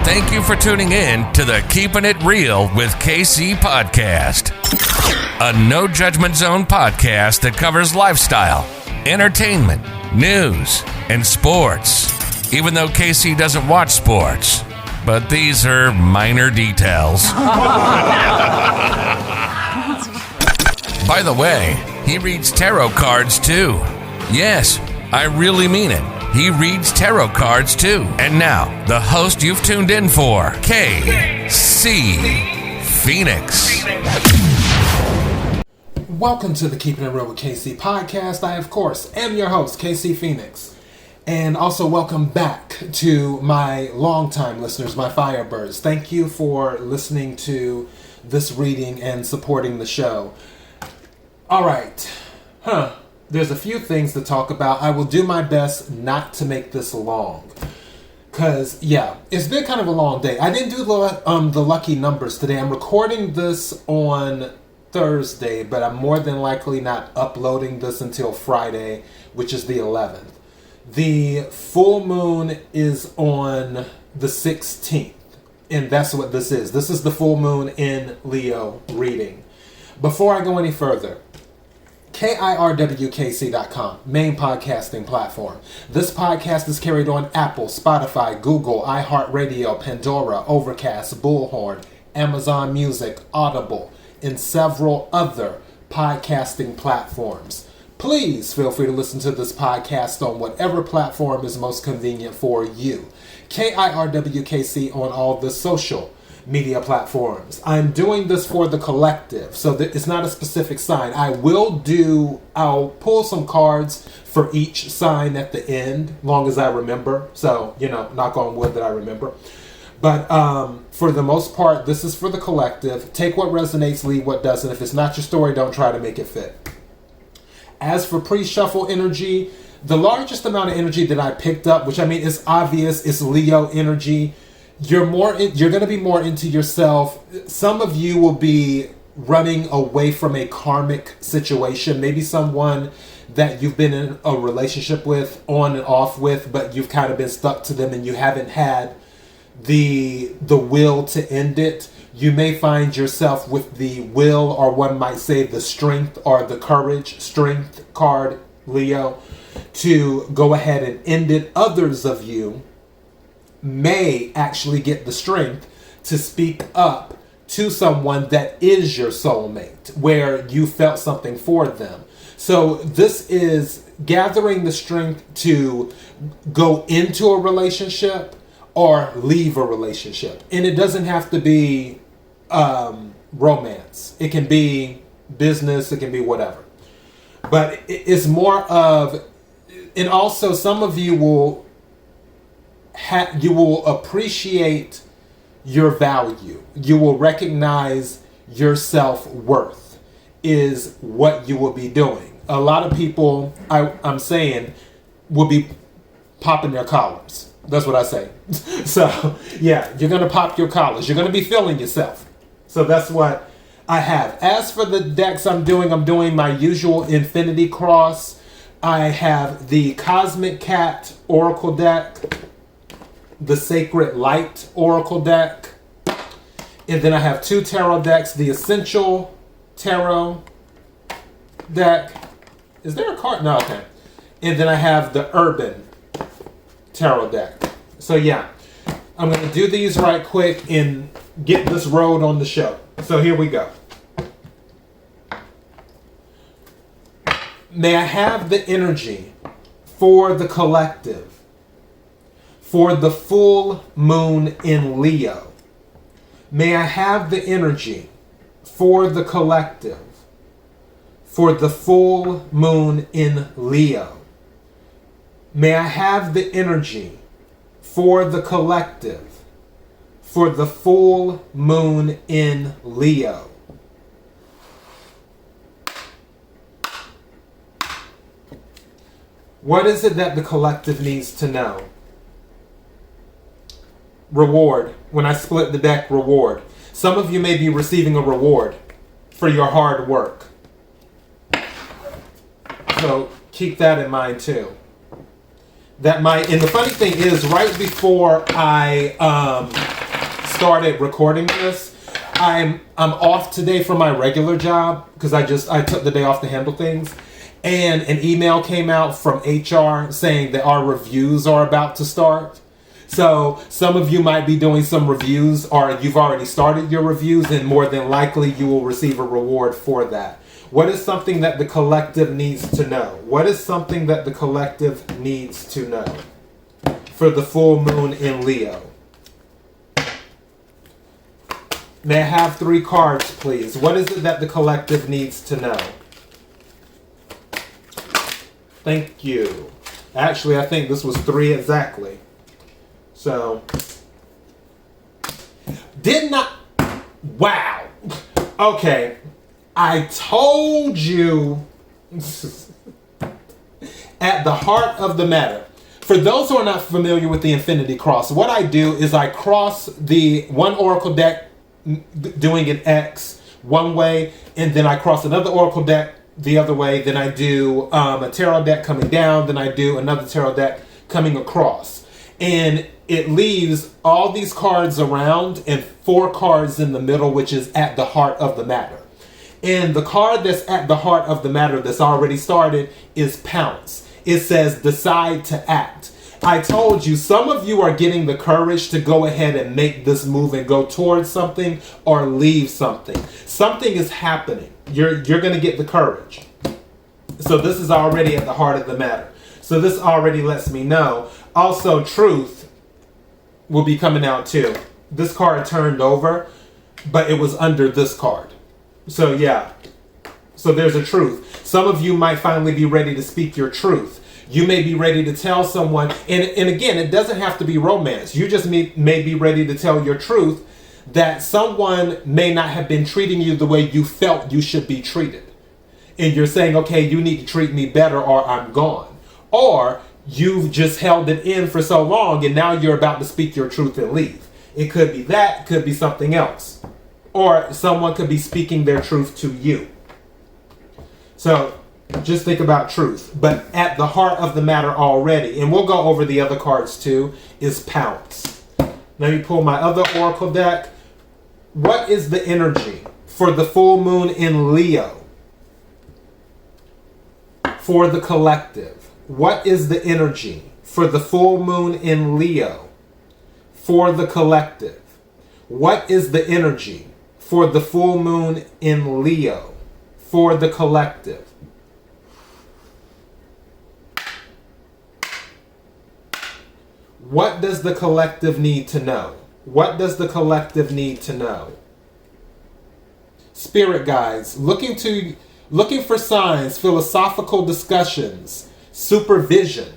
Thank you for tuning in to the Keeping It Real with KC podcast, a no judgment zone podcast that covers lifestyle, entertainment, news, and sports. Even though KC doesn't watch sports, but these are minor details. By the way, he reads tarot cards too. Yes, I really mean it. He reads tarot cards too. And now, the host you've tuned in for, KC Phoenix. Welcome to the Keeping It Real with KC podcast. I, of course, am your host, KC Phoenix. And also welcome back to my longtime listeners, my Firebirds. Thank you for listening to this reading and supporting the show. All right. There's a few things to talk about. I will do my best not to make this long. Because, yeah, it's been kind of a long day. I didn't do the lucky numbers today. I'm recording this on Thursday, but I'm more than likely not uploading this until Friday, which is the 11th. The full moon is on the 16th, and that's what this is. This is the full moon in Leo reading. Before I go any further, kirwkc.com, main podcasting platform. This podcast is carried on Apple, Spotify, Google, iHeartRadio, Pandora, Overcast, Bullhorn, Amazon Music, Audible, and several other podcasting platforms. Please feel free to listen to this podcast on whatever platform is most convenient for you. KIRWKC on all the social media platforms. I'm doing this for the collective, so that it's not a specific sign. I'll pull some cards for each sign at the end, long as I remember. So, knock on wood that I remember. But for the most part, this is for the collective. Take what resonates, leave what doesn't. If it's not your story, don't try to make it fit. As for pre-shuffle energy, the largest amount of energy that I picked up, which I mean is obvious, is Leo energy. You're going to be more into yourself. Some of you will be running away from a karmic situation, maybe someone that you've been in a relationship with, on and off with, but you've kind of been stuck to them and you haven't had the will to end it. You may find yourself with the will, or one might say the strength or the courage, strength card, Leo, to go ahead and end it. Others of you may actually get the strength to speak up to someone that is your soulmate, where you felt something for them. So this is gathering the strength to go into a relationship or leave a relationship. And it doesn't have to be romance. It can be business. It can be whatever. But it's more of, and also some of you will appreciate your value. You will recognize your self-worth is what you will be doing. A lot of people, I'm saying, will be popping their collars. That's what I say. So, yeah, you're going to pop your collars. You're going to be feeling yourself. So that's what I have. As for the decks I'm doing my usual Infinity Cross. I have the Cosmic Cat Oracle deck, the Sacred Light Oracle deck, and then I have two tarot decks, the Essential Tarot deck. Is there a card? No, okay. And then I have the Urban Tarot deck. So yeah, I'm going to do these right quick and get this road on the show. So here we go. May I have the energy for the collective, for the full moon in Leo. May I have the energy for the collective, for the full moon in Leo. May I have the energy for the collective, for the full moon in Leo. What is it that the collective needs to know? Reward. When I split the deck, reward. Some of you may be receiving a reward for your hard work. So keep that in mind too. And the funny thing is, right before I started recording this, I'm off today from my regular job because I took the day off to handle things. And an email came out from HR saying that our reviews are about to start. So some of you might be doing some reviews, or you've already started your reviews, and more than likely you will receive a reward for that. What is something that the collective needs to know? What is something that the collective needs to know for the full moon in Leo? May I have 3 cards, please? What is it that the collective needs to know? Thank you. Actually, I think this was 3 exactly. So, wow. Okay. I told you at the heart of the matter. For those who are not familiar with the Infinity Cross, what I do is I cross the one oracle deck doing an X one way, and then I cross another oracle deck the other way. Then I do a tarot deck coming down. Then I do another tarot deck coming across. And it leaves all these cards around and 4 cards in the middle, which is at the heart of the matter. And the card that's at the heart of the matter that's already started is Pounce. It says decide to act. I told you, some of you are getting the courage to go ahead and make this move and go towards something or leave something. Something is happening. You're going to get the courage. So this is already at the heart of the matter. So this already lets me know. Also, truth will be coming out too. This card turned over, but it was under this card. So yeah. So there's a truth. Some of you might finally be ready to speak your truth. You may be ready to tell someone, and again, it doesn't have to be romance. You just may be ready to tell your truth that someone may not have been treating you the way you felt you should be treated. And you're saying, okay, you need to treat me better or I'm gone. Or you've just held it in for so long and now you're about to speak your truth and leave. It could be that, could be something else. Or someone could be speaking their truth to you. So just think about truth. But at the heart of the matter already, and we'll go over the other cards too, is Pounce. Let me pull my other oracle deck. What is the energy for the full moon in Leo? For the collective. What is the energy for the full moon in Leo? For the collective. What is the energy for the full moon in Leo? For the collective. What does the collective need to know? What does the collective need to know? Spirit guides, looking for signs, philosophical discussions, supervision.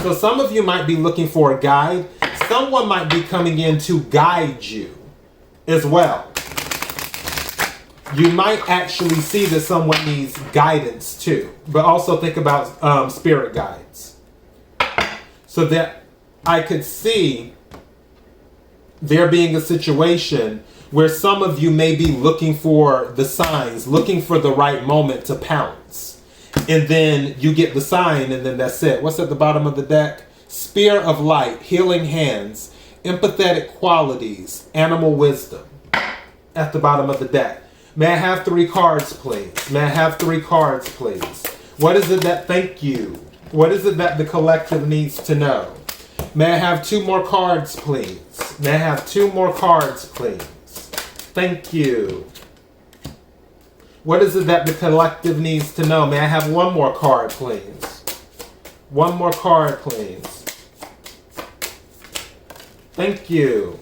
So some of you might be looking for a guide. Someone might be coming in to guide you as well. You might actually see that someone needs guidance too. But also think about spirit guides. So that I could see there being a situation where some of you may be looking for the signs, looking for the right moment to pounce. And then you get the sign and then that's it. What's at the bottom of the deck? Spear of light, healing hands, empathetic qualities, animal wisdom. At the bottom of the deck. May I have 3 cards, please? May I have 3 cards, please? What is it that, thank you. What is it that the collective needs to know? May I have 2 more cards, please? May I have 2 more cards, please? Thank you. What is it that the collective needs to know? May I have 1 more card, please? 1 more card, please. Thank you.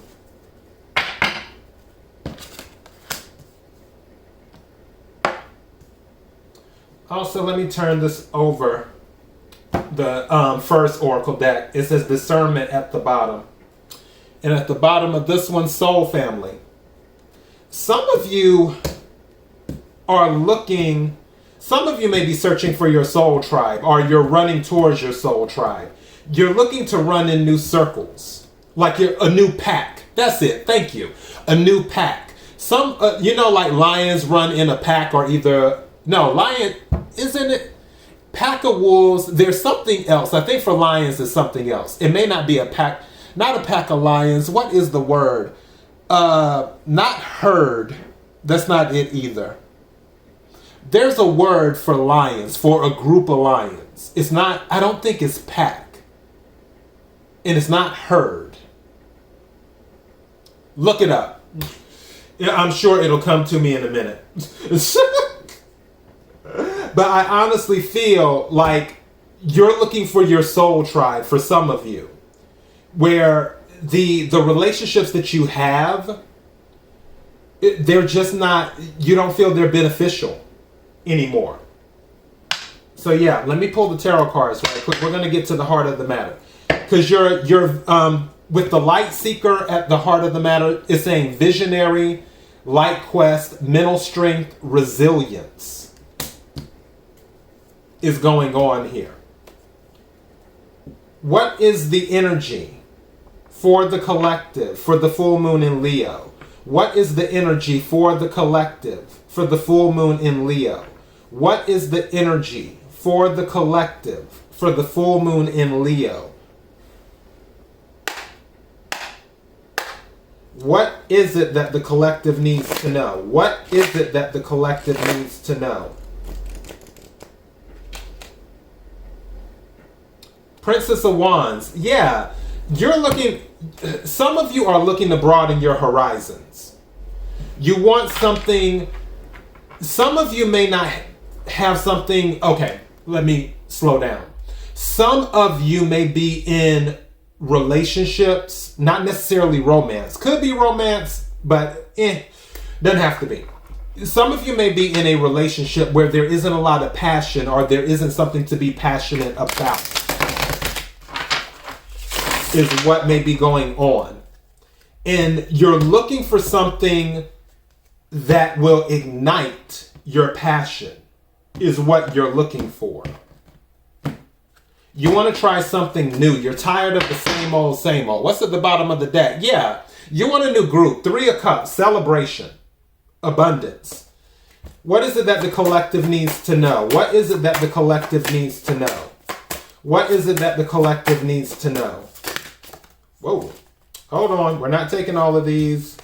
Also, let me turn this over. The first oracle deck. It says discernment at the bottom. And at the bottom of this one, soul family. Some of you are looking, some of you may be searching for your soul tribe, or you're running towards your soul tribe. You're looking to run in new circles, like you're a new pack. That's it. Thank you. A new pack. Some, like lions run in a pack, or lion, isn't it? Pack of wolves. There's something else. I think for lions it's something else. It may not be a pack. not a pack of lions. What is the word? Not herd. That's not it either. There's a word for lions, for a group of lions. It's not, I don't think it's pack. And it's not herd. Look it up. Yeah, I'm sure it'll come to me in a minute. But I honestly feel like you're looking for your soul tribe for some of you, where the relationships that you have, they're just not, you don't feel they're beneficial anymore. So yeah, let me pull the tarot cards right quick. We're going to get to the heart of the matter, because you're with the light seeker at the heart of the matter, it's saying visionary, light quest, mental strength, resilience is going on here. What is the energy for the collective for the full moon in Leo? What is the energy for the collective for the full moon in Leo? What is the energy for the collective for the full moon in Leo? What is it that the collective needs to know? What is it that the collective needs to know? Princess of Wands. Yeah, you're looking, some of you are looking to broaden your horizons. You want something, some of you may not have something, okay, let me slow down. Some of you may be in relationships, not necessarily romance. Could be romance, but doesn't have to be. Some of you may be in a relationship where there isn't a lot of passion, or there isn't something to be passionate about, is what may be going on. And you're looking for something that will ignite your passion, is what you're looking for. You want to try something new. You're tired of the same old, same old. What's at the bottom of the deck? Yeah, you want a new group. 3 of Cups, celebration, abundance. What is it that the collective needs to know? What is it that the collective needs to know? What is it that the collective needs to know? Whoa, hold on. We're not taking all of these.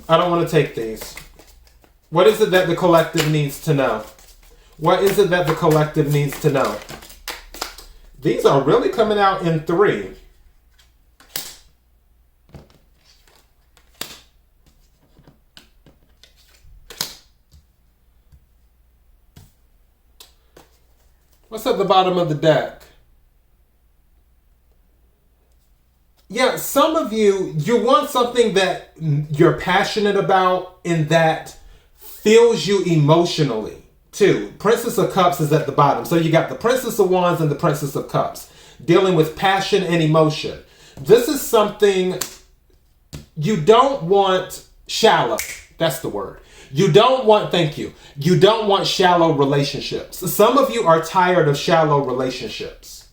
I don't want to take these. What is it that the collective needs to know? What is it that the collective needs to know? These are really coming out in 3. What's at the bottom of the deck? Yeah, some of you want something that you're passionate about and that fills you emotionally too. Princess of Cups is at the bottom. So you got the Princess of Wands and the Princess of Cups dealing with passion and emotion. This is something you don't want shallow. That's the word. You don't want, thank you. You don't want shallow relationships. Some of you are tired of shallow relationships.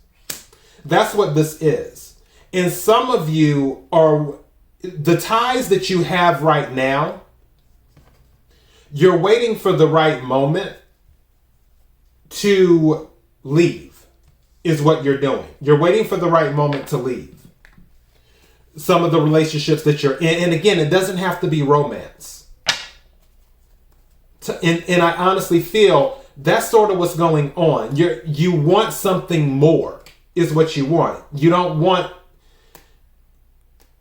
That's what this is. And some of you are, the ties that you have right now, you're waiting for the right moment to leave, is what you're doing. You're waiting for the right moment to leave. Some of the relationships that you're in, and again, it doesn't have to be romance. And I honestly feel that's sort of what's going on. You want something more, is what you want. You don't want,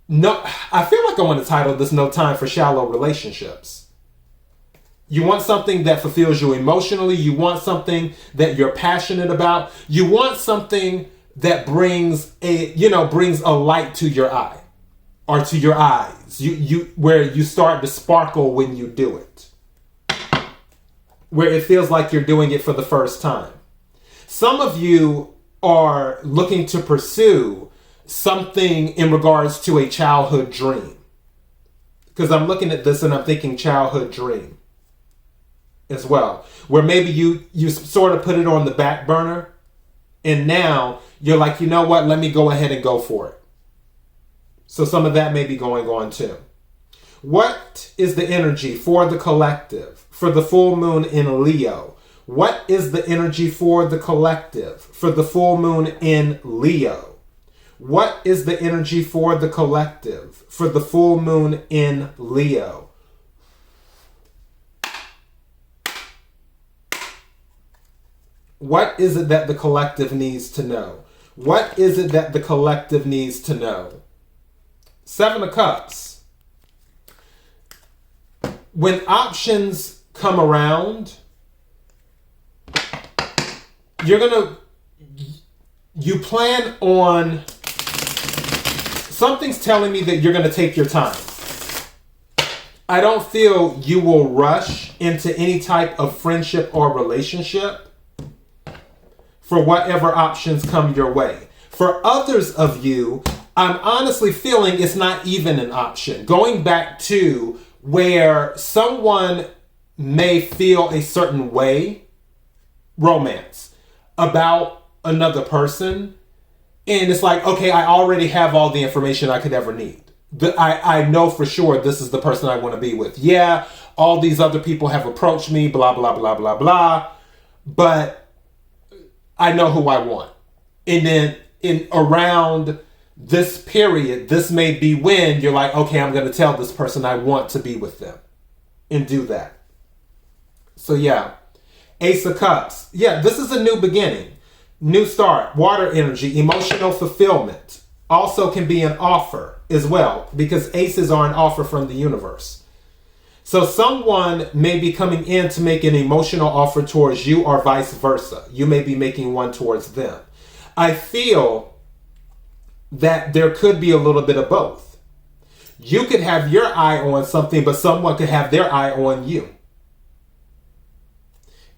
no, I feel like I want to title this No Time for Shallow Relationships. You want something that fulfills you emotionally. You want something that you're passionate about. You want something that brings a light to your eye or to your eyes. Where you start to sparkle when you do it. Where it feels like you're doing it for the first time. Some of you are looking to pursue something in regards to a childhood dream. Because I'm looking at this and I'm thinking childhood dream as well. Where maybe you sort of put it on the back burner and now you're like, you know what, let me go ahead and go for it. So some of that may be going on too. What is the energy for the collective, for the full moon in Leo? What is the energy for the collective for the full moon in Leo? What is the energy for the collective for the full moon in Leo? What is it that the collective needs to know? What is it that the collective needs to know? Seven of Cups. When options come around, you plan on, something's telling me that you're going to take your time. I don't feel you will rush into any type of friendship or relationship for whatever options come your way. For others of you, I'm honestly feeling it's not even an option. Going back to where someone may feel a certain way, romance, about another person, and it's like, okay, I already have all the information I could ever need. I know for sure this is the person I want to be with. Yeah, all these other people have approached me, blah, blah, blah, blah, blah, but I know who I want. And then around this period, this may be when you're like, okay, I'm going to tell this person I want to be with them and do that. So yeah, Ace of Cups. Yeah, this is a new beginning, new start, water energy, emotional fulfillment. Also can be an offer as well, because aces are an offer from the universe. So someone may be coming in to make an emotional offer towards you or vice versa. You may be making one towards them. I feel that there could be a little bit of both. You could have your eye on something, but someone could have their eye on you.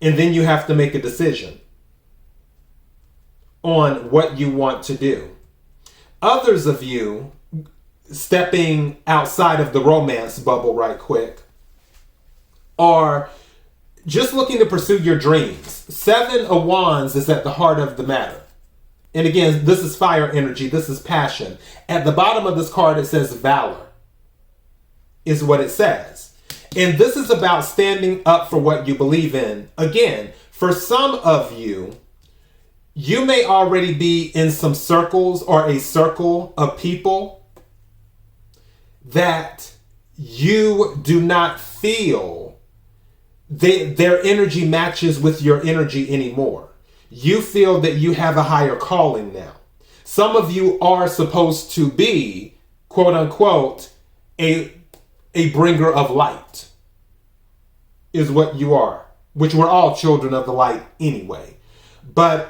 And then you have to make a decision on what you want to do. Others of you, stepping outside of the romance bubble right quick, are just looking to pursue your dreams. Seven of Wands is at the heart of the matter. And again, this is fire energy. This is passion. At the bottom of this card, it says valor, is what it says. And this is about standing up for what you believe in. Again, for some of you, you may already be in some circles or a circle of people that you do not feel their energy matches with your energy anymore. You feel that you have a higher calling now. Some of you are supposed to be, quote unquote, a bringer of light, is what you are, which we're all children of the light anyway. But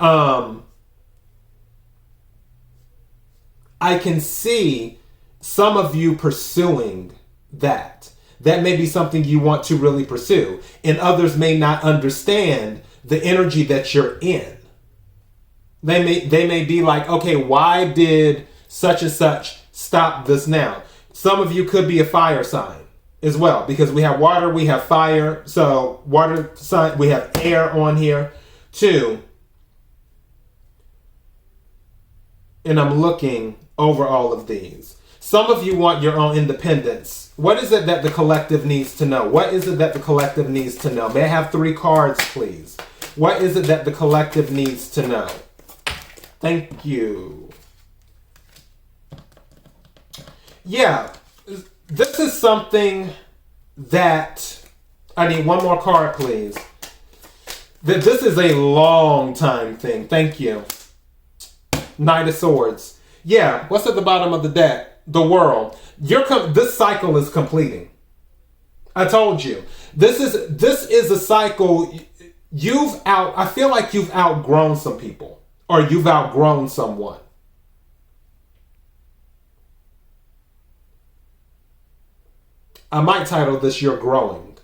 I can see some of you pursuing that. That may be something you want to really pursue. And others may not understand the energy that you're in. They may be like, okay, why did such and such stop this now? Some of you could be a fire sign as well, because we have water, we have fire. So water sign, we have air on here too. And I'm looking over all of these. Some of you want your own independence. What is it that the collective needs to know? What is it that the collective needs to know? May I have 3 cards, please? What is it that the collective needs to know? Thank you. Yeah, this is something that I need 1 more card, please. That this is a long time thing. Thank you. Knight of Swords. Yeah, what's at the bottom of the deck? The World. This cycle is completing. I told you. This is a cycle. I feel like you've outgrown some people, or you've outgrown someone. I might title this You're Growing.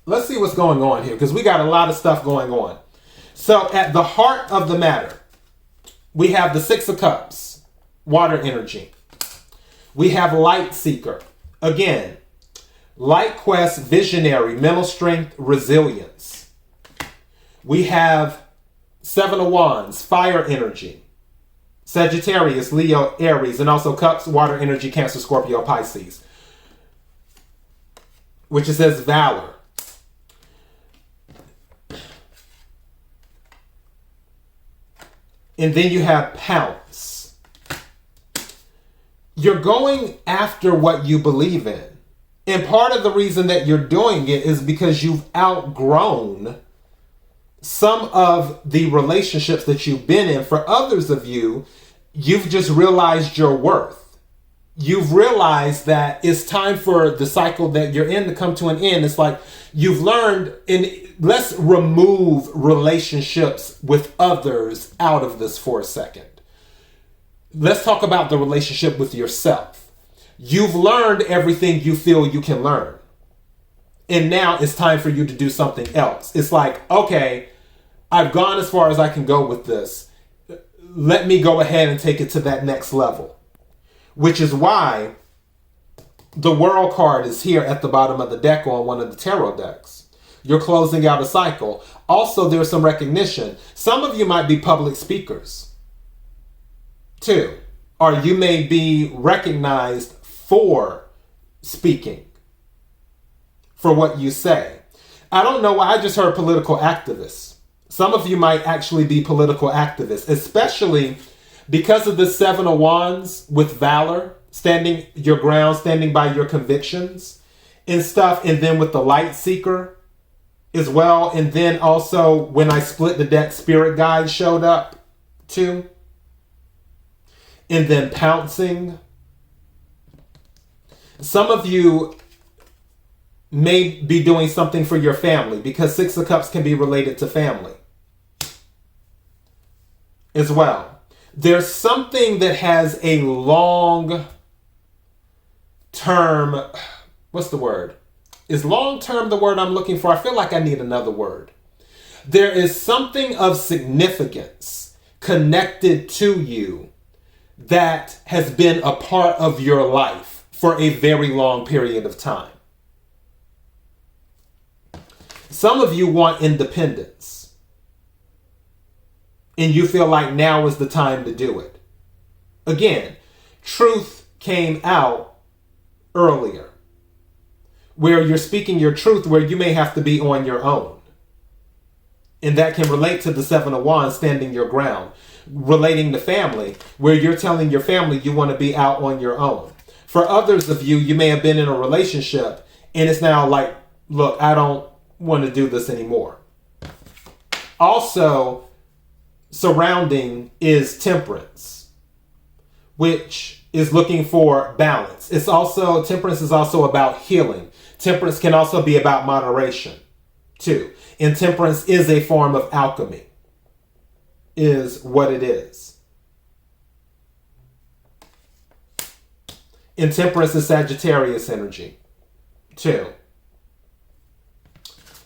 Let's see what's going on here, because we got a lot of stuff going on. So at the heart of the matter, we have the 6 of Cups, water energy. We have Light Seeker. Again, Light Quest, visionary, mental strength, resilience. We have 7 of Wands, fire energy. Sagittarius, Leo, Aries, and also Cups, water energy, Cancer, Scorpio, Pisces. Which it says valor. And then you have pounce. You're going after what you believe in. And part of the reason that you're doing it is because you've outgrown some of the relationships that you've been in. For others of you, you've just realized your worth. You've realized that it's time for the cycle that you're in to come to an end. It's like you've learned, and let's remove relationships with others out of this for a second. Let's talk about the relationship with yourself. You've learned everything you feel you can learn. And now it's time for you to do something else. It's like, okay, I've gone as far as I can go with this. Let me go ahead and take it to that next level. Which is why the World card is here at the bottom of the deck on one of the tarot decks. You're closing out a cycle. Also, there's some recognition. Some of you might be public speakers, too. Or you may be recognized for speaking, for what you say. I don't know why I just heard political activists. Some of you might actually be political activists, especially because of the Seven of Wands with valor, standing your ground, standing by your convictions and stuff. And then with the Light Seeker as well. And then also when I split the deck, Spirit Guide showed up too. And then pouncing. Some of you may be doing something for your family because Six of Cups can be related to family as well. There's something that has a long term, what's the word? Is long term the word I'm looking for? I feel like I need another word. There is something of significance connected to you that has been a part of your life for a very long period of time. Some of you want independence. And you feel like now is the time to do it. Again, truth came out earlier. Where you're speaking your truth, where you may have to be on your own. And that can relate to the Seven of Wands, standing your ground. Relating to family, where you're telling your family you want to be out on your own. For others of you, you may have been in a relationship and it's now like, look, I don't want to do this anymore. Also, surrounding is temperance, which is looking for balance. Temperance is also about healing. Temperance can also be about moderation too. And temperance is a form of alchemy, is what it is. And temperance is Sagittarius energy too.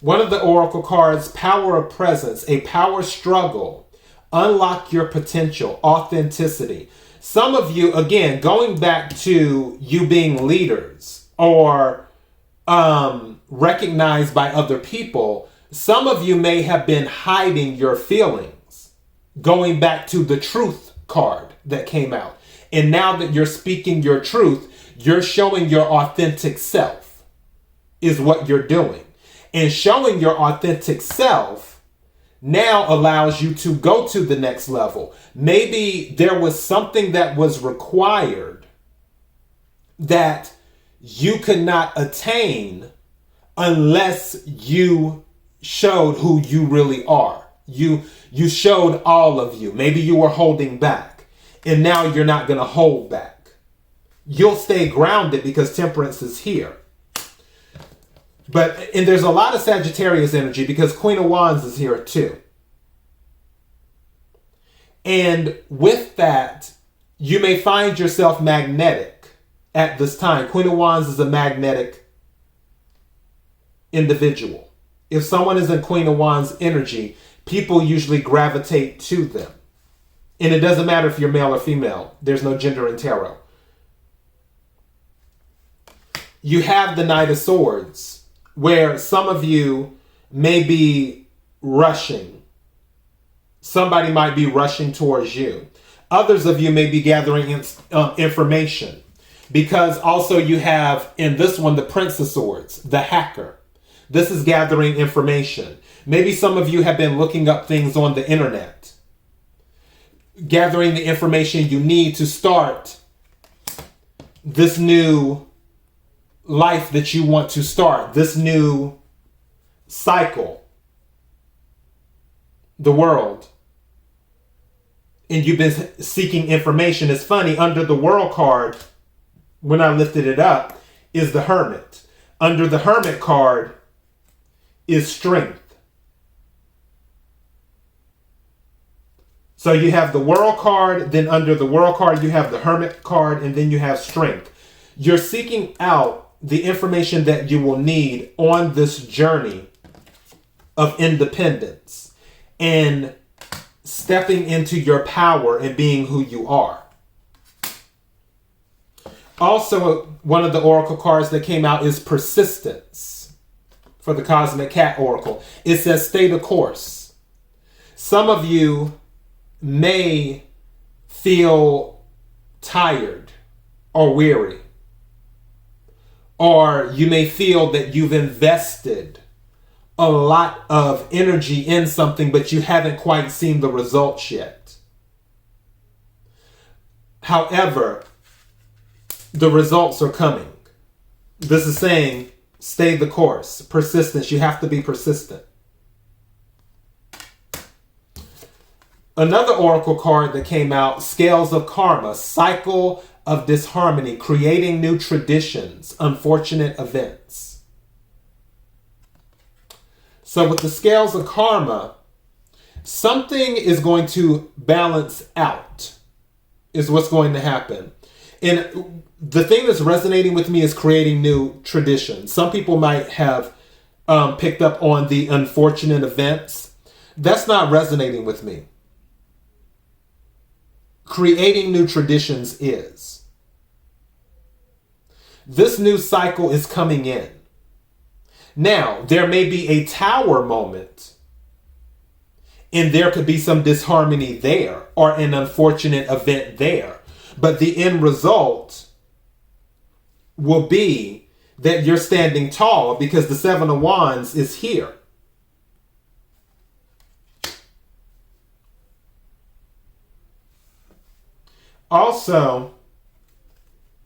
One of the oracle cards, power of presence, a power struggle, unlock your potential, authenticity. Some of you, again, going back to you being leaders or recognized by other people, some of you may have been hiding your feelings, going back to the truth card that came out. And now that you're speaking your truth, you're showing your authentic self is what you're doing. And showing your authentic self now allows you to go to the next level. Maybe there was something that was required that you could not attain unless you showed who you really are. You showed all of you. Maybe you were holding back. And now you're not going to hold back. You'll stay grounded because temperance is here. And there's a lot of Sagittarius energy because Queen of Wands is here too. And with that, you may find yourself magnetic at this time. Queen of Wands is a magnetic individual. If someone is in Queen of Wands energy, people usually gravitate to them. And it doesn't matter if you're male or female. There's no gender in tarot. You have the Knight of Swords, where some of you may be rushing. Somebody might be rushing towards you. Others of you may be gathering information. Because also you have, in this one, the Prince of Swords, the hacker. This is gathering information. Maybe some of you have been looking up things on the internet. gathering the information you need to start this new life that you want to start, this new cycle, the world. And you've been seeking information. It's funny, under the World card, when I lifted it up, is the Hermit. Under the Hermit card is strength. So you have the World card, then under the World card you have the Hermit card, and then you have strength. You're seeking out the information that you will need on this journey of independence and stepping into your power and being who you are. Also, one of the oracle cards that came out is persistence for the Cosmic Cat Oracle. It says stay the course. Some of you may feel tired or weary, or you may feel that you've invested a lot of energy in something, but you haven't quite seen the results yet. However, the results are coming. This is saying stay the course. Persistence. You have to be persistent. Another oracle card that came out, Scales of Karma, cycle of disharmony, creating new traditions, unfortunate events. So with the Scales of Karma, something is going to balance out, is what's going to happen. And the thing that's resonating with me is creating new traditions. Some people might have picked up on the unfortunate events. That's not resonating with me. Creating new traditions is. This new cycle is coming in. Now, there may be a tower moment, and there could be some disharmony there, or an unfortunate event there. But the end result will be that you're standing tall because the Seven of Wands is here. Also,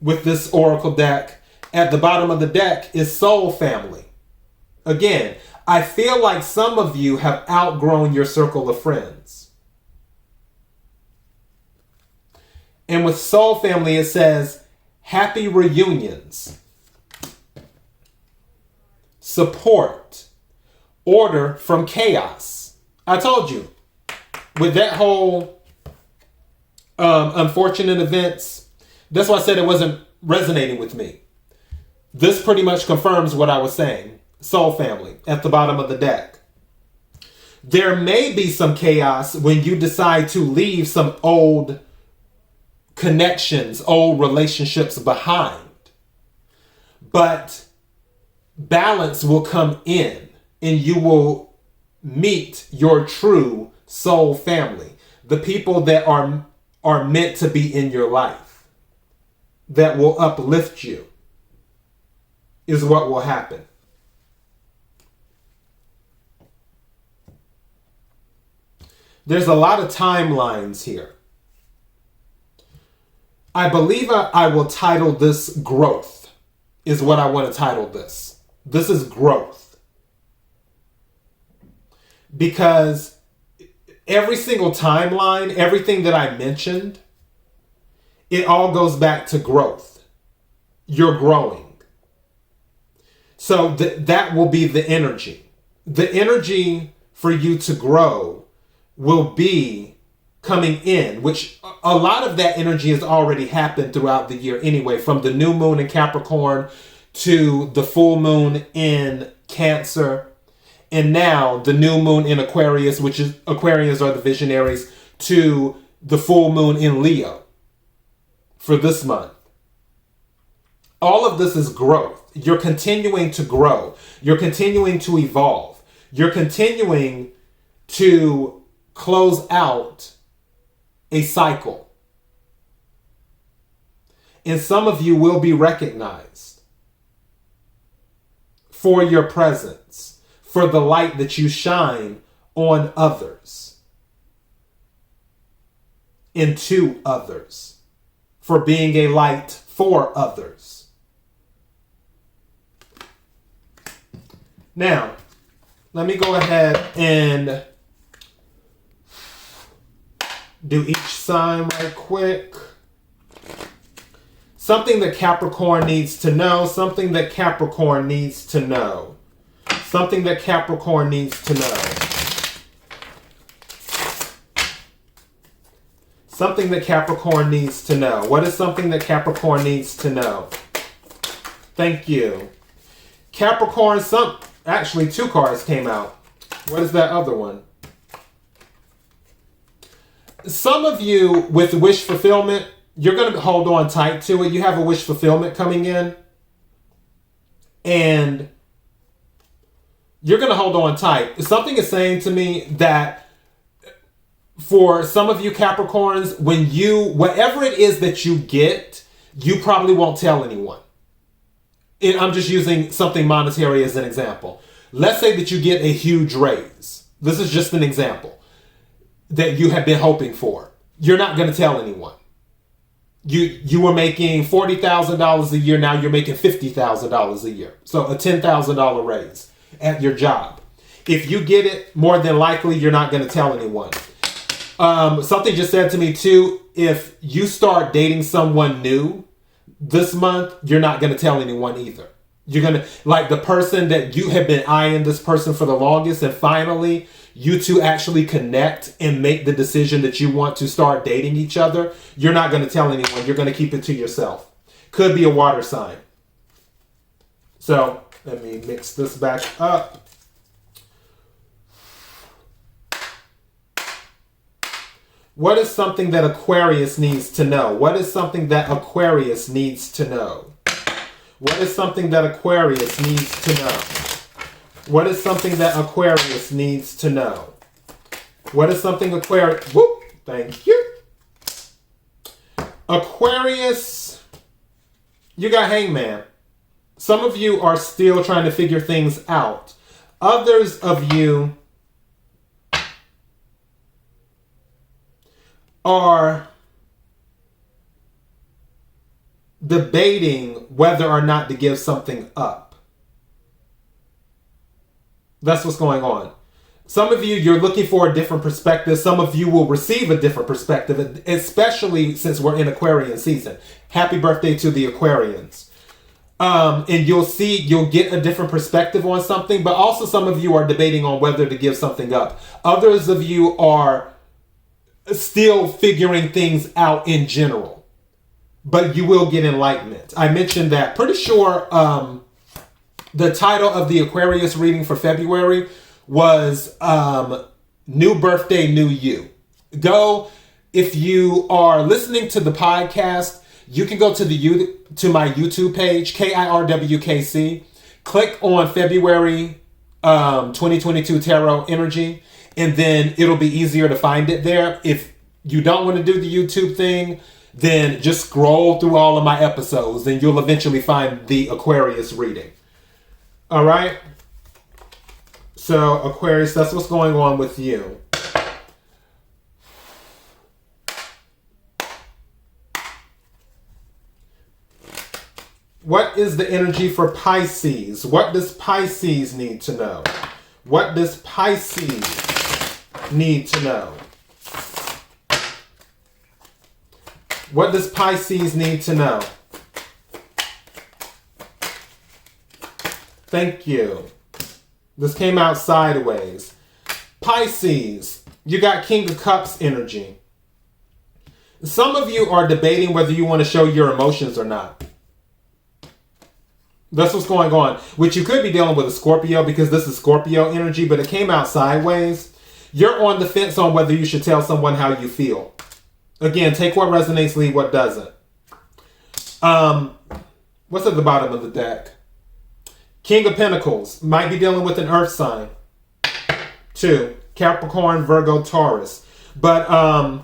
with this oracle deck, at the bottom of the deck is Soul Family. Again, I feel like some of you have outgrown your circle of friends. And with Soul Family, it says, happy reunions, support, order from chaos. I told you, with that whole unfortunate events, that's why I said it wasn't resonating with me. This pretty much confirms what I was saying. Soul Family at the bottom of the deck. There may be some chaos when you decide to leave some old connections, old relationships behind. But balance will come in and you will meet your true soul family. The people that are meant to be in your life, that will uplift you, is what will happen. There's a lot of timelines here. I believe I will title this Growth, is what I want to title this. This is growth. Because every single timeline, everything that I mentioned, it all goes back to growth. You're growing. So that will be the energy. The energy for you to grow will be coming in, which a lot of that energy has already happened throughout the year anyway, from the new moon in Capricorn to the full moon in Cancer, and now the new moon in Aquarius, which is Aquarians are the visionaries, to the full moon in Leo for this month. All of this is growth. You're continuing to grow. You're continuing to evolve. You're continuing to close out a cycle. And some of you will be recognized for your presence, for the light that you shine on others. into others, for being a light for others. Now, let me go ahead and do each sign right quick. Something that Capricorn needs to know. Something that Capricorn needs to know. Something that Capricorn needs to know. Something that Capricorn needs to know. What is something that Capricorn needs to know? Thank you. Capricorn, actually 2 cards came out. What is that other one? Some of you with wish fulfillment, you're going to hold on tight to it. You have a wish fulfillment coming in. And you're going to hold on tight. Something is saying to me that for some of you Capricorns, whatever it is that you get, you probably won't tell anyone. And I'm just using something monetary as an example. Let's say that you get a huge raise. This is just an example that you have been hoping for. You're not going to tell anyone. You were making $40,000 a year. Now you're making $50,000 a year. So a $10,000 raise at your job. If you get it, more than likely, you're not going to tell anyone. Something just said to me too, if you start dating someone new this month, you're not going to tell anyone either. You're going to, like the person that you have been eyeing this person for the longest, and finally you two actually connect and make the decision that you want to start dating each other, you're not going to tell anyone. You're going to keep it to yourself. Could be a water sign. So let me mix this back up. What is something that Aquarius needs to know? What is something that Aquarius needs to know? What is something that Aquarius needs to know? What is something that Aquarius needs to know? What is something Aquarius... Whoop! Thank you. Aquarius, you got Hangman. Some of you are still trying to figure things out. Others of you are debating whether or not to give something up. That's what's going on. Some of you, you're looking for a different perspective. Some of you will receive a different perspective, especially since we're in Aquarian season. Happy birthday to the Aquarians. And you'll get a different perspective on something, but also some of you are debating on whether to give something up. Others of you are still figuring things out in general, but you will get enlightenment. I mentioned that. Pretty sure the title of the Aquarius reading for February was New Birthday, New You. Go, if you are listening to the podcast, you can go to my YouTube page, KIRWKC, click on February 2022 Tarot Energy, and then it'll be easier to find it there. If you don't want to do the YouTube thing, then just scroll through all of my episodes and you'll eventually find the Aquarius reading. All right? So, Aquarius, that's what's going on with you. What is the energy for Pisces? What does Pisces need to know? What does Pisces need to know? What does Pisces need to know? Thank you. This came out sideways. Pisces, you got King of Cups energy. Some of you are debating whether you want to show your emotions or not. That's what's going on. Which you could be dealing with a Scorpio because this is Scorpio energy, but it came out sideways. You're on the fence on whether you should tell someone how you feel. Again, take what resonates, leave what doesn't. What's at the bottom of the deck? King of Pentacles. Might be dealing with an earth sign. 2. Capricorn, Virgo, Taurus. But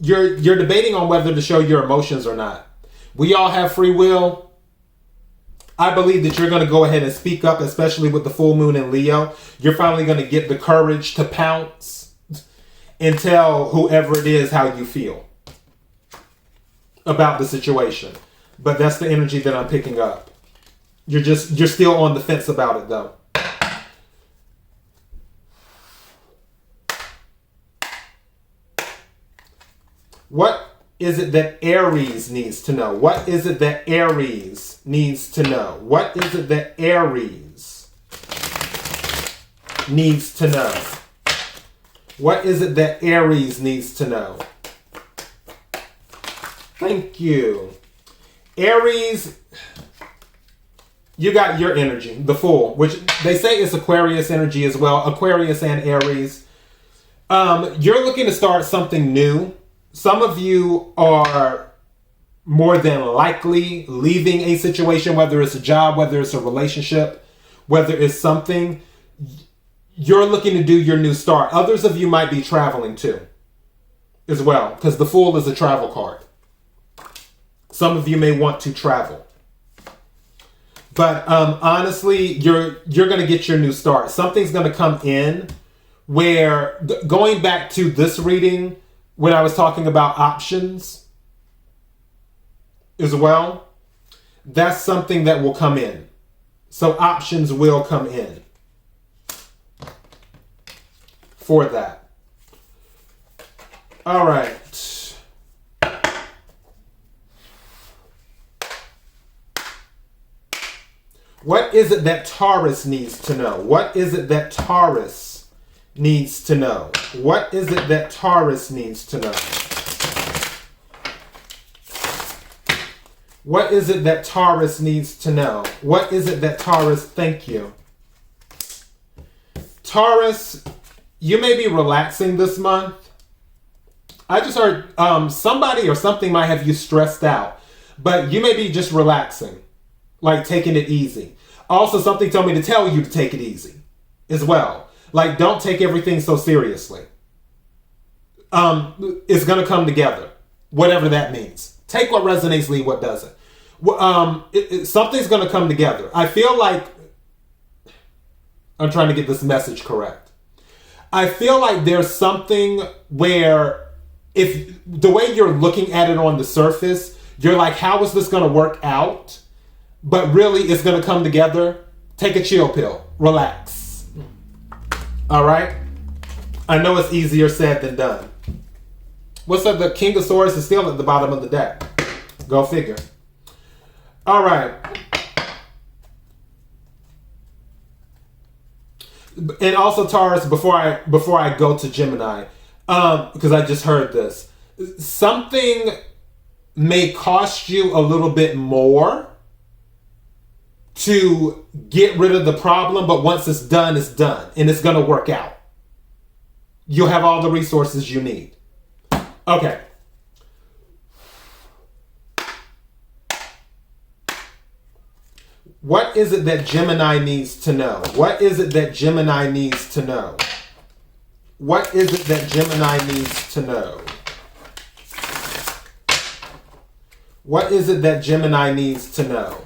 you're debating on whether to show your emotions or not. We all have free will. I believe that you're going to go ahead and speak up, especially with the full moon in Leo. You're finally going to get the courage to pounce and tell whoever it is how you feel about the situation. But that's the energy that I'm picking up. You're still on the fence about it though. What is it that Aries needs to know? What is it that Aries needs to know? What is it that Aries needs to know? What is it that Aries needs to know? Thank you. Aries, you got your energy, the Fool, which they say is Aquarius energy as well. Aquarius and Aries. You're looking to start something new. Some of you are more than likely leaving a situation, whether it's a job, whether it's a relationship, whether it's something. You're looking to do your new start. Others of you might be traveling too, as well, because the Fool is a travel card. Some of you may want to travel. But honestly, you're going to get your new start. Something's going to come in where, going back to this reading, when I was talking about options as well, that's something that will come in. So options will come in for that. All right. What is it that Taurus needs to know? What is it that Taurus needs to know? What is it that Taurus needs to know? What is it that Taurus needs to know? What is it that Taurus, thank you. Taurus, you may be relaxing this month. I just heard somebody or something might have you stressed out, but you may be just relaxing, like taking it easy. Also, something told me to tell you to take it easy as well. Like, don't take everything so seriously. It's going to come together, whatever that means. Take what resonates, leave what doesn't. Something's going to come together. I feel like, I'm trying to get this message correct. I feel like there's something where, if the way you're looking at it on the surface, you're like, how is this going to work out? But really, it's going to come together. Take a chill pill. Relax. All right? I know it's easier said than done. What's up? The King of Swords is still at the bottom of the deck. Go figure. All right. And also, Taurus, before I go to Gemini, because I just heard this, something may cost you a little bit more to get rid of the problem, but once it's done, and it's going to work out. You'll have all the resources you need. Okay. What is it that Gemini needs to know? What is it that Gemini needs to know? What is it that Gemini needs to know? What is it that Gemini needs to know?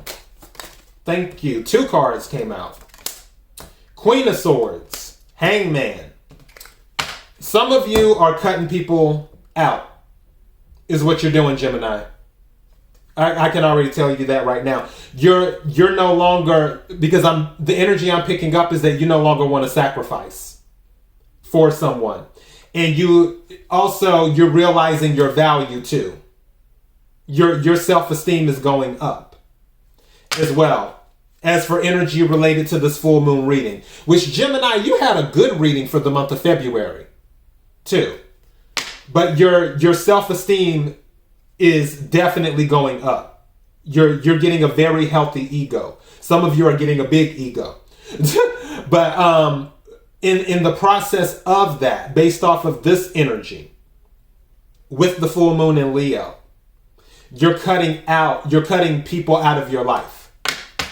Thank you. 2 cards came out. Queen of Swords. Hangman. Some of you are cutting people out, is what you're doing, Gemini. I can already tell you that right now. You're no longer, because the energy I'm picking up is that you no longer want to sacrifice for someone. And you're realizing your value too. Your self-esteem is going up as well. As for energy related to this full moon reading, which Gemini, you had a good reading for the month of February too. But your self-esteem is definitely going up. You're getting a very healthy ego. Some of you are getting a big ego. But in the process of that, based off of this energy, with the full moon in Leo, you're cutting people out of your life,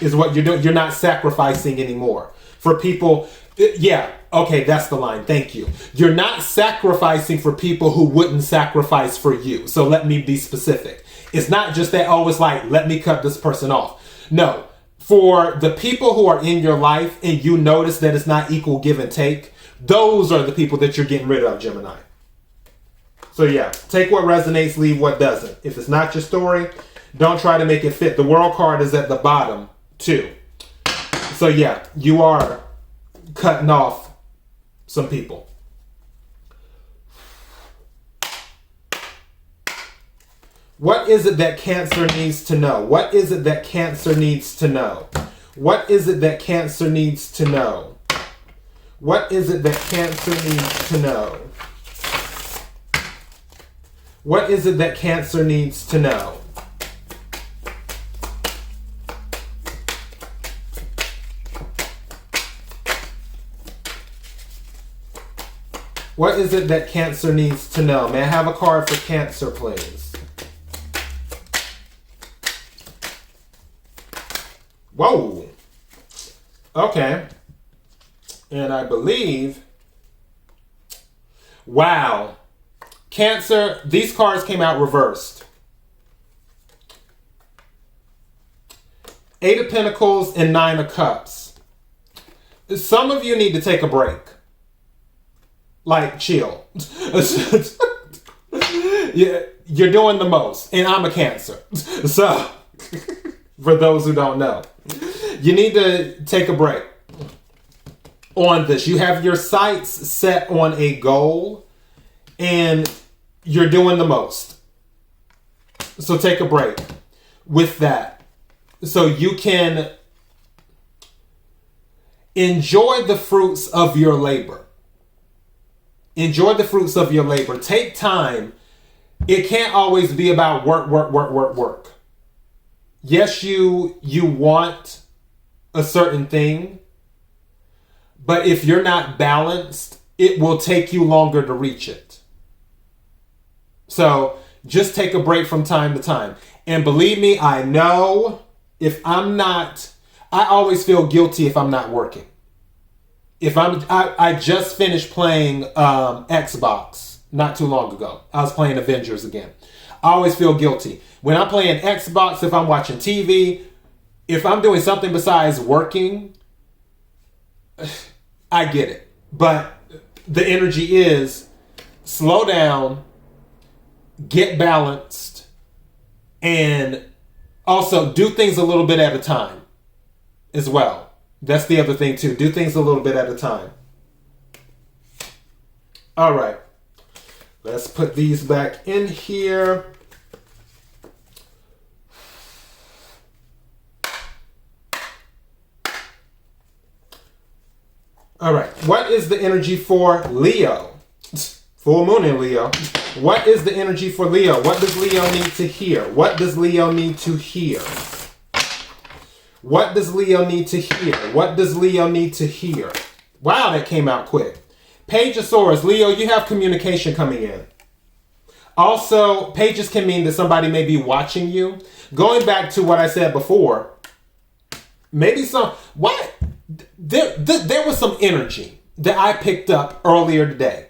is what you're doing. You're not sacrificing anymore for people. Yeah, okay, that's the line. Thank you. You're not sacrificing for people who wouldn't sacrifice for you. So let me be specific. It's not just that, it's like, let me cut this person off. No, for the people who are in your life and you notice that it's not equal give and take, those are the people that you're getting rid of, Gemini. So yeah, take what resonates, leave what doesn't. If it's not your story, don't try to make it fit. The World card is at the bottom too. So yeah, you are cutting off some people. What is it that Cancer needs to know? What is it that Cancer needs to know? What is it that Cancer needs to know? What is it that Cancer needs to know? What is it that Cancer needs to know? What is it that Cancer needs to know? May I have a card for Cancer, please? Whoa. Okay. And I believe, wow. Cancer, these cards came out reversed. Eight of Pentacles and Nine of Cups. Some of you need to take a break. Like, chill. Yeah, you're doing the most. And I'm a Cancer. So, for those who don't know, you need to take a break on this. You have your sights set on a goal and you're doing the most. So take a break with that so you can enjoy the fruits of your labor. Enjoy the fruits of your labor. Take time. It can't always be about work. Yes, you want a certain thing, but if you're not balanced, it will take you longer to reach it. So just take a break from time to time. And believe me, I know I always feel guilty if I'm not working. I just finished playing Xbox not too long ago. I was playing Avengers again. I always feel guilty. When I'm playing Xbox, if I'm watching TV, if I'm doing something besides working, I get it. But the energy is slow down, get balanced, and also do things a little bit at a time as well. That's the other thing too. Do things a little bit at a time. All right. Let's put these back in here. All right. What is the energy for Leo? Full moon in Leo. What is the energy for Leo? What does Leo need to hear? What does Leo need to hear? What does Leo need to hear? What does Leo need to hear? Wow, that came out quick. Page of Swords. Leo, you have communication coming in. Also, pages can mean that somebody may be watching you. Going back to what I said before, maybe there was some energy that I picked up earlier today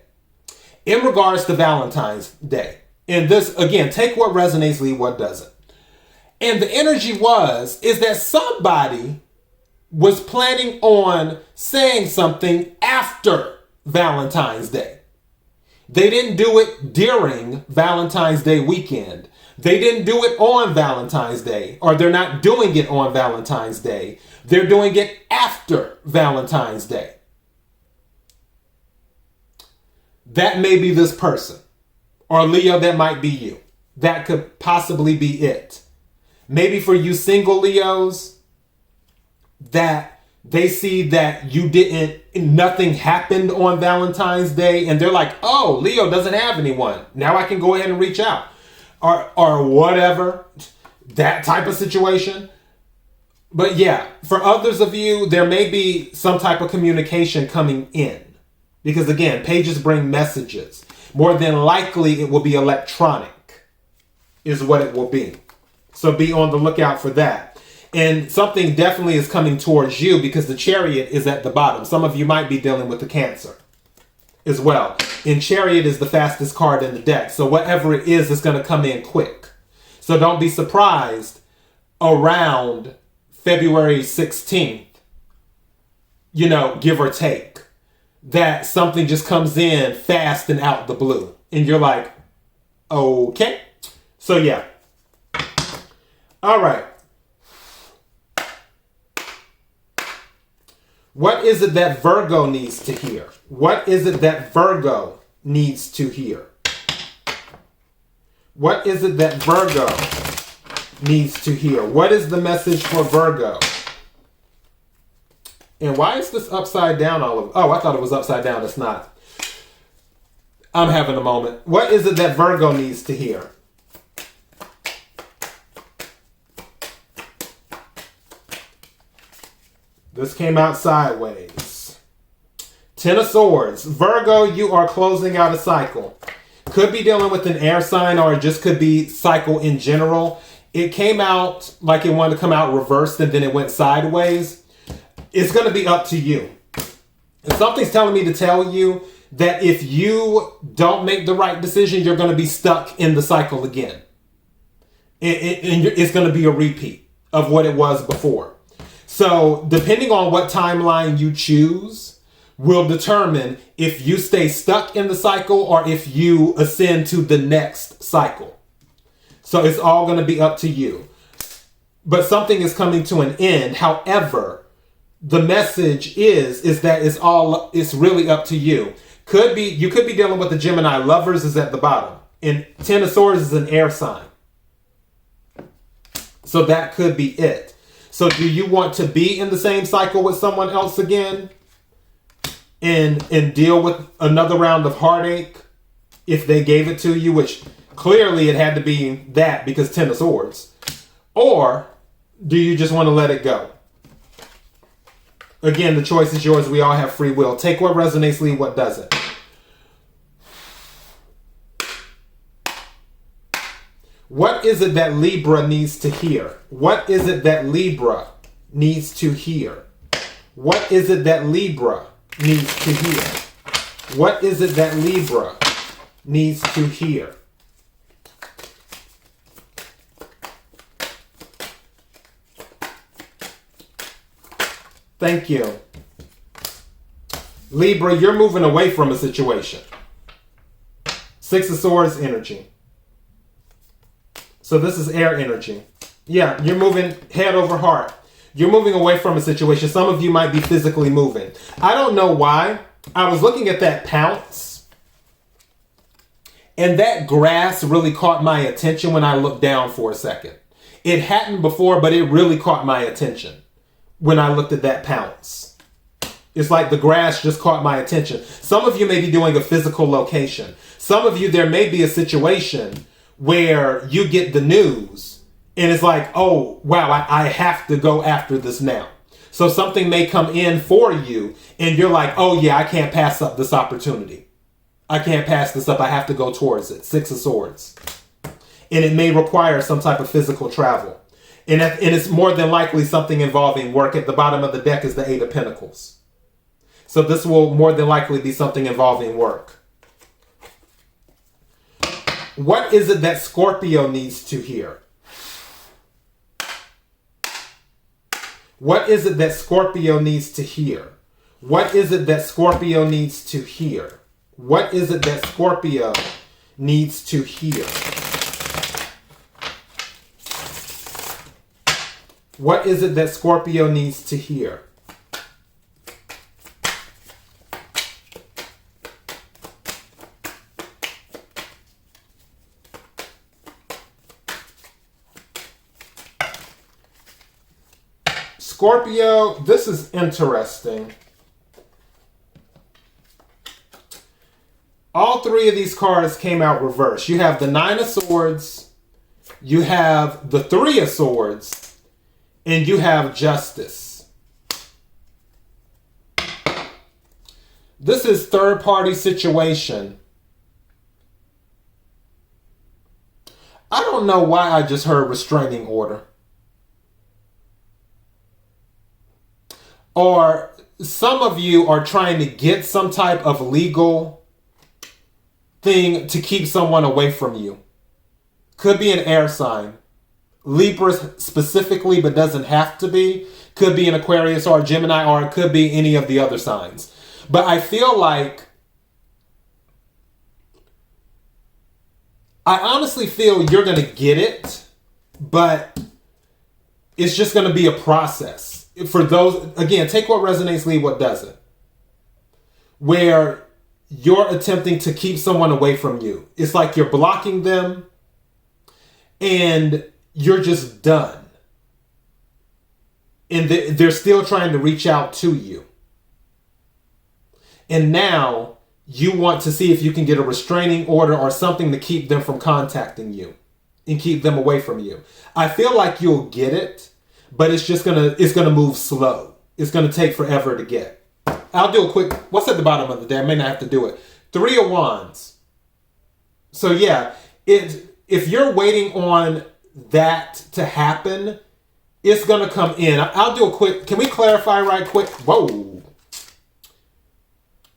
in regards to Valentine's Day. And this, again, take what resonates, leave what doesn't. And the energy is that somebody was planning on saying something after Valentine's Day. They didn't do it during Valentine's Day weekend. They didn't do it on Valentine's Day, or they're not doing it on Valentine's Day. They're doing it after Valentine's Day. That may be this person. Or Leo, that might be you. That could possibly be it. Maybe for you single Leos, that they see that nothing happened on Valentine's Day, and they're like, oh, Leo doesn't have anyone. Now I can go ahead and reach out. Or whatever, that type of situation. But yeah, for others of you, there may be some type of communication coming in. Because again, pages bring messages. More than likely, it will be electronic, is what it will be. So be on the lookout for that. And something definitely is coming towards you because the Chariot is at the bottom. Some of you might be dealing with the Cancer as well. And Chariot is the fastest card in the deck. So whatever it is, it's going to come in quick. So don't be surprised around February 16th, give or take, that something just comes in fast and out the blue. And you're like, Okay. So yeah. All right. What is it that Virgo needs to hear? What is it that Virgo needs to hear? What is it that Virgo needs to hear? What is the message for Virgo? And why is this upside down oh, I thought it was upside down. It's not. I'm having a moment. What is it that Virgo needs to hear? This came out sideways. Ten of Swords. Virgo, you are closing out a cycle. Could be dealing with an air sign, or it just could be cycle in general. It came out like it wanted to come out reversed and then it went sideways. It's going to be up to you. And something's telling me to tell you that if you don't make the right decision, you're going to be stuck in the cycle again. And it's going to be a repeat of what it was before. So depending on what timeline you choose will determine if you stay stuck in the cycle or if you ascend to the next cycle. So it's all going to be up to you. But something is coming to an end. However, the message is that it's really up to you. You could be dealing with the Gemini. Lovers is at the bottom. And Ten of Swords is an air sign. So that could be it. So do you want to be in the same cycle with someone else again and deal with another round of heartache if they gave it to you, which clearly it had to be that because Ten of Swords? Or do you just want to let it go? Again, the choice is yours. We all have free will. Take what resonates, leave what doesn't. What is it that Libra needs to hear? What is it that Libra needs to hear? What is it that Libra needs to hear? What is it that Libra needs to hear? Thank you. Libra, you're moving away from a situation. Six of Swords energy. So this is air energy. Yeah, you're moving head over heart. You're moving away from a situation. Some of you might be physically moving. I don't know why. I was looking at that pounce. And that grass really caught my attention when I looked down for a second. It hadn't before, but it really caught my attention when I looked at that pounce. It's like the grass just caught my attention. Some of you may be doing a physical location. Some of you, there may be a situation where you get the news and it's like, oh, wow, I have to go after this now. So something may come in for you and you're like, oh yeah, I can't pass up this opportunity. I can't pass this up. I have to go towards it. Six of Swords. And it may require some type of physical travel. And it's more than likely something involving work. At the bottom of the deck is the Eight of Pentacles. So this will more than likely be something involving work. What is it that Scorpio needs to hear? What is it that Scorpio needs to hear? What is it that Scorpio needs to hear? What is it that Scorpio needs to hear? What is it that Scorpio needs to hear? Scorpio, this is interesting. All three of these cards came out reversed. You have the Nine of Swords, you have the Three of Swords, and you have Justice. This is third-party situation. I don't know why I just heard restraining order. Or some of you are trying to get some type of legal thing to keep someone away from you. Could be an air sign. Libra specifically, but doesn't have to be. Could be an Aquarius or a Gemini, or it could be any of the other signs. But I feel like I honestly feel you're going to get it, but it's just going to be a process. For those, again, take what resonates, leave what doesn't. Where you're attempting to keep someone away from you. It's like you're blocking them and you're just done. And they're still trying to reach out to you. And now you want to see if you can get a restraining order or something to keep them from contacting you and keep them away from you. I feel like you'll get it, but it's gonna move slow. It's gonna take forever to get. I'll do a quick, what's at the bottom of the deck? I may not have to do it. 3 of Wands. So yeah, if you're waiting on that to happen, it's going to come in. I'll do a quick, can we clarify right quick? Whoa.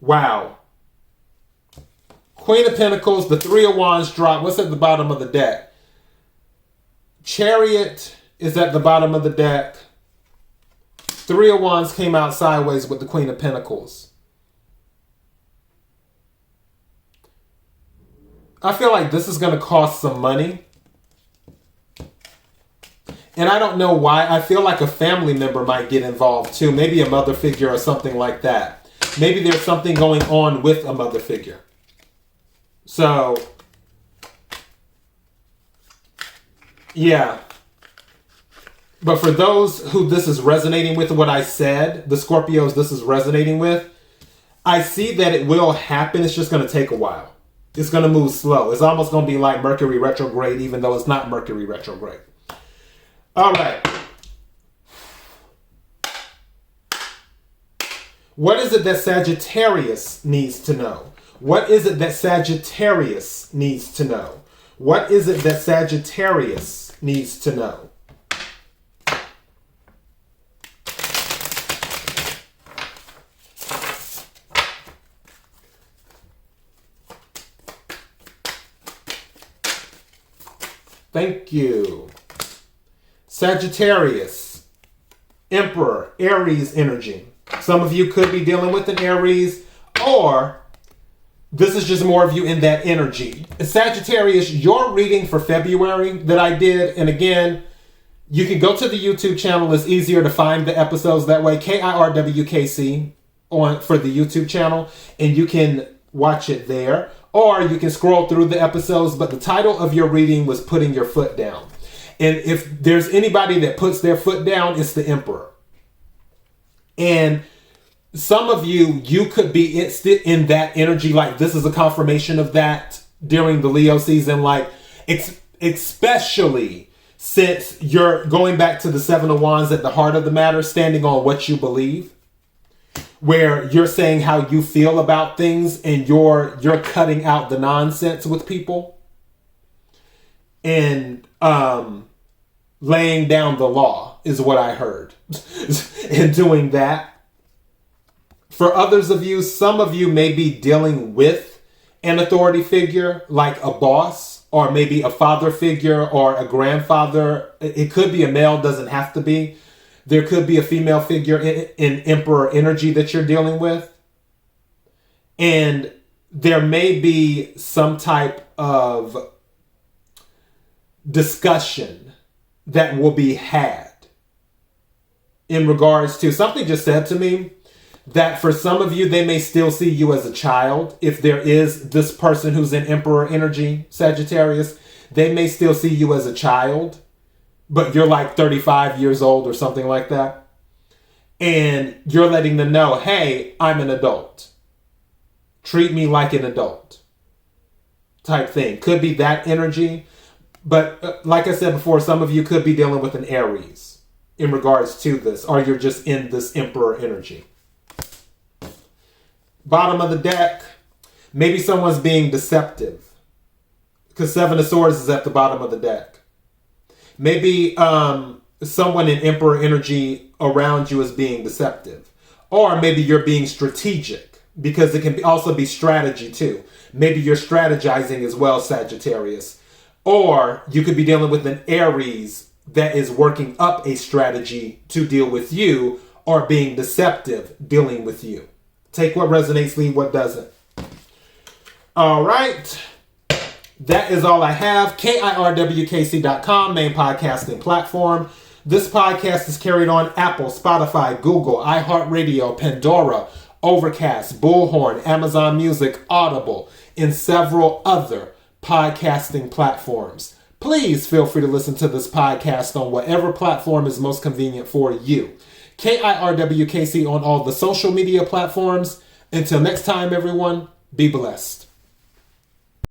Wow. Queen of Pentacles, the 3 of Wands drop. What's at the bottom of the deck? Chariot is at the bottom of the deck. 3 of Wands came out sideways with the Queen of Pentacles. I feel like this is going to cost some money. And I don't know why. I feel like a family member might get involved too. Maybe a mother figure or something like that. Maybe there's something going on with a mother figure. So, yeah. But for those who this is resonating with, what I said, the Scorpios this is resonating with, I see that it will happen. It's just going to take a while. It's going to move slow. It's almost going to be like Mercury retrograde, even though it's not Mercury retrograde. All right. What is it that Sagittarius needs to know? What is it that Sagittarius needs to know? What is it that Sagittarius needs to know? Thank you. Sagittarius, Emperor, Aries energy. Some of you could be dealing with an Aries, or this is just more of you in that energy. Sagittarius, your reading for February that I did, and again, you can go to the YouTube channel. It's easier to find the episodes that way. KIRWKC for the YouTube channel, and you can watch it there. Or you can scroll through the episodes, but the title of your reading was Putting Your Foot Down. And if there's anybody that puts their foot down, it's the Emperor. And some of you could be in that energy, like this is a confirmation of that during the Leo season, like especially since you're going back to the 7 of Wands at the heart of the matter, standing on what you believe. Where you're saying how you feel about things and you're cutting out the nonsense with people and laying down the law is what I heard. And doing that. For others of you, some of you may be dealing with an authority figure like a boss or maybe a father figure or a grandfather. It could be a male, doesn't have to be. There could be a female figure in Emperor energy that you're dealing with. And there may be some type of discussion that will be had in regards to something just said to me that for some of you, they may still see you as a child. If there is this person who's in Emperor energy, Sagittarius, they may still see you as a child. But you're like 35 years old or something like that. And you're letting them know, hey, I'm an adult. Treat me like an adult. Type thing. Could be that energy. But like I said before, some of you could be dealing with an Aries in regards to this. Or you're just in this Emperor energy. Bottom of the deck. Maybe someone's being deceptive. Because 7 of Swords is at the bottom of the deck. Maybe someone in Emperor energy around you is being deceptive. Or maybe you're being strategic, because it can also be strategy too. Maybe you're strategizing as well, Sagittarius. Or you could be dealing with an Aries that is working up a strategy to deal with you, or being deceptive dealing with you. Take what resonates, leave what doesn't. All right. That is all I have. kirwkc.com, main podcasting platform. This podcast is carried on Apple, Spotify, Google, iHeartRadio, Pandora, Overcast, Bullhorn, Amazon Music, Audible, and several other podcasting platforms. Please feel free to listen to this podcast on whatever platform is most convenient for you. KIRWKC on all the social media platforms. Until next time, everyone, be blessed.